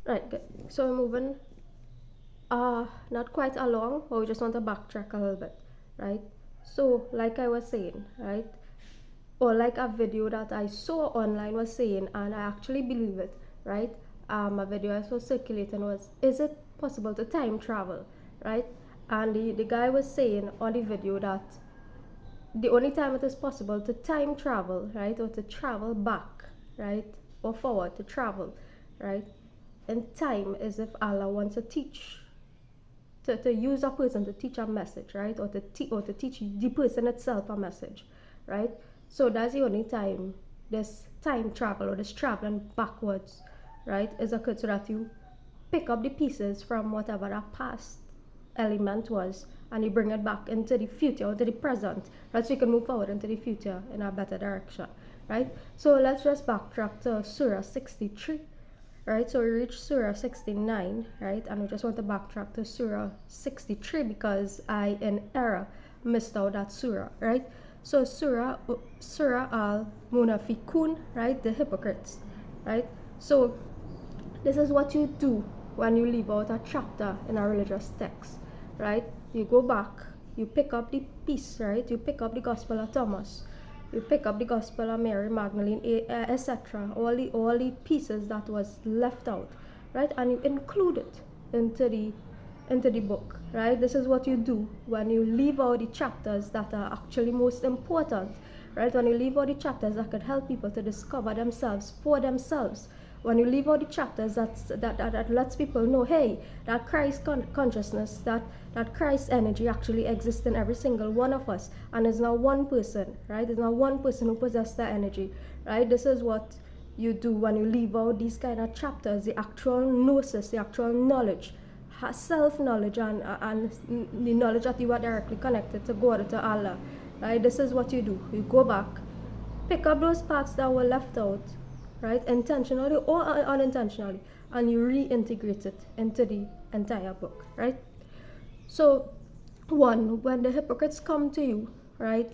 Right, good. So we're moving not quite along, but we just want to backtrack a little bit, right? So like I was saying, right? Or like a video that I saw online was saying, and I actually believe it, right? A video I saw circulating was, is it possible to time travel, right? And the guy was saying on the video that the only time it is possible to time travel, right, or to travel back, right, or forward to travel, right, in time is if Allah wants to teach, to use a person to teach a message, right, or to teach the person itself a message, right. So that's the only time this time travel or this traveling backwards, right, is occurred so that you pick up the pieces from whatever that past element was and you bring it back into the future or to the present, right, so you can move forward into the future in a better direction, right. So let's just backtrack to Surah 63, right. So we reached Surah 69, right, and we just want to backtrack to Surah 63 because I in error missed out that surah, right. So Surah al Munafiqun, right, the hypocrites, right. So this is what you do when you leave out a chapter in a religious text, right? You go back, you pick up the piece, right? You pick up the Gospel of Thomas, you pick up the Gospel of Mary Magdalene, etc. All the pieces that was left out, right? And you include it into the book, right? This is what you do when you leave out the chapters that are actually most important, right? When you leave out the chapters that could help people to discover themselves for themselves, when you leave out the chapters that lets people know, hey, that Christ consciousness, that Christ energy actually exists in every single one of us, and it's not one person, right? It's not one person who possesses that energy, right? This is what you do when you leave out these kind of chapters, the actual gnosis, the actual knowledge, self-knowledge, and the knowledge that you are directly connected to God, to Allah, right? This is what you do. You go back, pick up those parts that were left out, right, intentionally or unintentionally, and you reintegrate it into the entire book, right. So when the hypocrites come to you, right,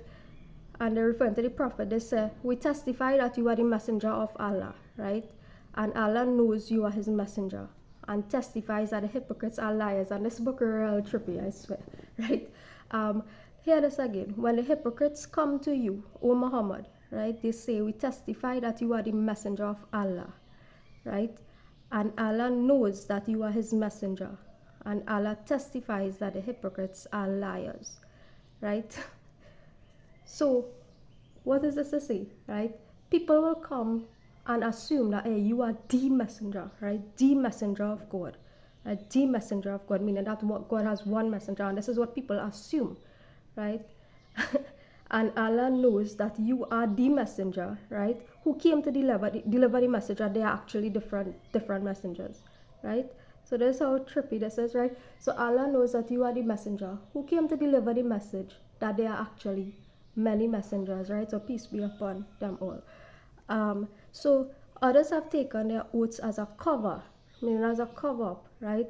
and they refer to the prophet, they say, we testify that you are the messenger of Allah, right, and Allah knows you are his messenger and testifies that the hypocrites are liars. And this book is real trippy, I swear, right. Hear this again. When the hypocrites come to you, O Muhammad, right, they say, we testify that you are the messenger of Allah, right, and Allah knows that you are his messenger, and Allah testifies that the hypocrites are liars, right. So what is this to say, right? People will come and assume that, hey, you are the messenger, right, the messenger of God, right? The messenger of God, meaning that God has one messenger, and this is what people assume, right. And Allah knows that you are the messenger, right, who came to deliver the message, that they are actually different messengers, right. So this is how trippy this is, right. So Allah knows that you are the messenger who came to deliver the message, that they are actually many messengers, right. So peace be upon them all. So others have taken their oaths as a cover, meaning as a cover up, right,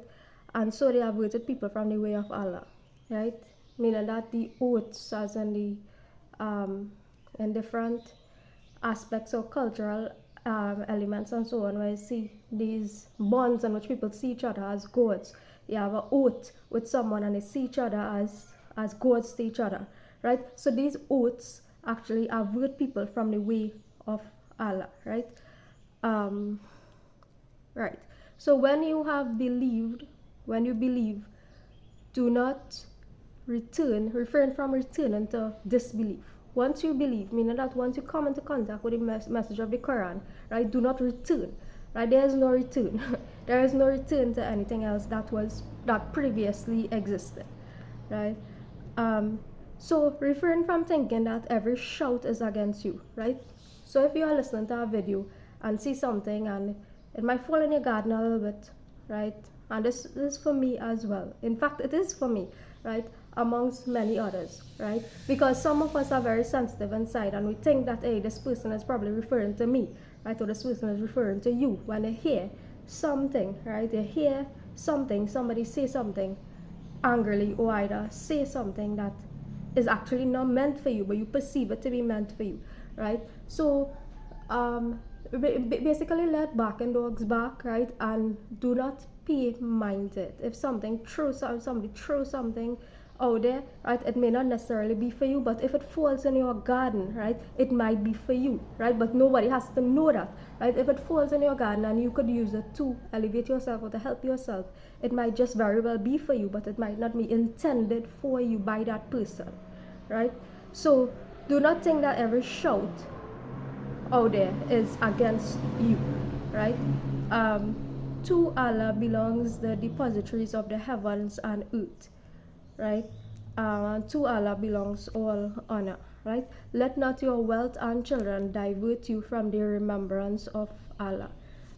and so they have averted people from the way of Allah, right, meaning that the oaths, as in the in different aspects of cultural elements and so on, where you see these bonds in which people see each other as gods. You have an oath with someone and they see each other as gods to each other, right. So these oaths actually avert people from the way of Allah, right. Right. So when you believe, do not refrain from returning to disbelief. Once you believe, meaning that once you come into contact with the message of the Quran, right, do not return, right. There is no return. There is no return to anything else that previously existed, right. So refrain from thinking that every shout is against you, right. So if you are listening to a video and see something and it might fall in your garden a little bit, right, and this is for me as well. In fact, it is for me, right, amongst many others, right, because some of us are very sensitive inside and we think that, hey, this person is probably referring to me, right, or this person is referring to you. When they hear something, right, they hear something, somebody say something angrily, or either say something that is actually not meant for you, but you perceive it to be meant for you, right. So basically let back and dogs back, right? And do not pay mind it. If somebody throws something out there, right, it may not necessarily be for you, but if it falls in your garden, right, it might be for you, right? But nobody has to know that, right? If it falls in your garden and you could use it to elevate yourself or to help yourself, it might just very well be for you, but it might not be intended for you by that person, right? So do not think that every shout out there is against you, right? To Allah belongs the depositories of the heavens and earth, right? To Allah belongs all honor, right? Let not your wealth and children divert you from the remembrance of Allah,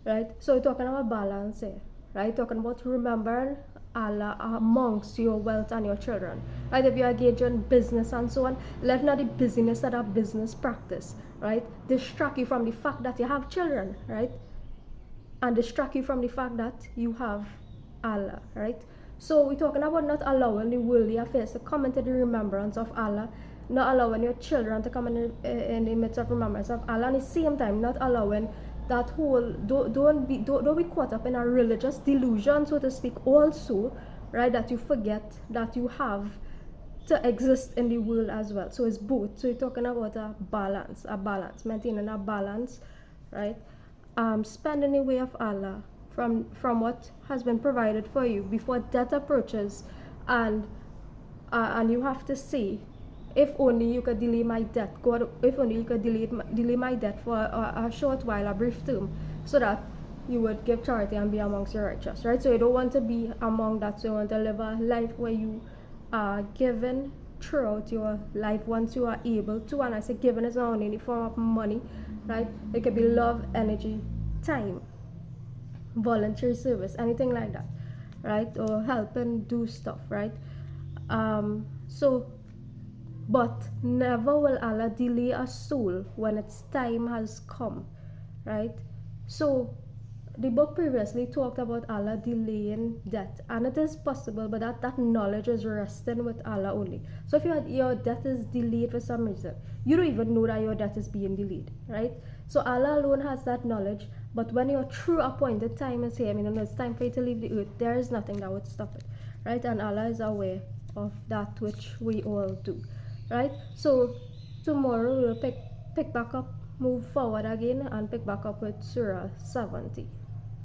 right? So we're talking about balance here, right? Talking about remembering Allah amongst your wealth and your children, right? If you engage in business and so on, let not the busyness that a business practice, right, distract you from the fact that you have children, right? And distract you from the fact that you have Allah, right? So we're talking about not allowing the worldly affairs to come into the remembrance of Allah, not allowing your children to come in the midst of remembrance of Allah, and at the same time not allowing that whole don't be caught up in a religious delusion, so to speak, also, right, that you forget that you have to exist in the world as well. So it's both. So you're talking about a balance, maintaining a balance, right? Spend in the way of Allah from what has been provided for you before death approaches, and you have to say, if only you could delay my death, God, if only you could delay my death for a short while, a brief term, so that you would give charity and be amongst your righteous, right? So you don't want to be among that. So you want to live a life where you are given throughout your life once you are able to. And I say given is not only in the form of money, right? It could be love, energy, time, voluntary service, anything like that, right? Or helping do stuff, right? So but never will Allah delay a soul when its time has come, right? So the book previously talked about Allah delaying death, and it is possible, but that knowledge is resting with Allah only. So if your death is delayed for some reason, you don't even know that your death is being delayed, right? So Allah alone has that knowledge, but when your true appointed time is here, I mean, it's time for you to leave the earth, there is nothing that would stop it, right? And Allah is aware of that which we all do, right? So tomorrow we'll pick back up, move forward again, and pick back up with Surah 70.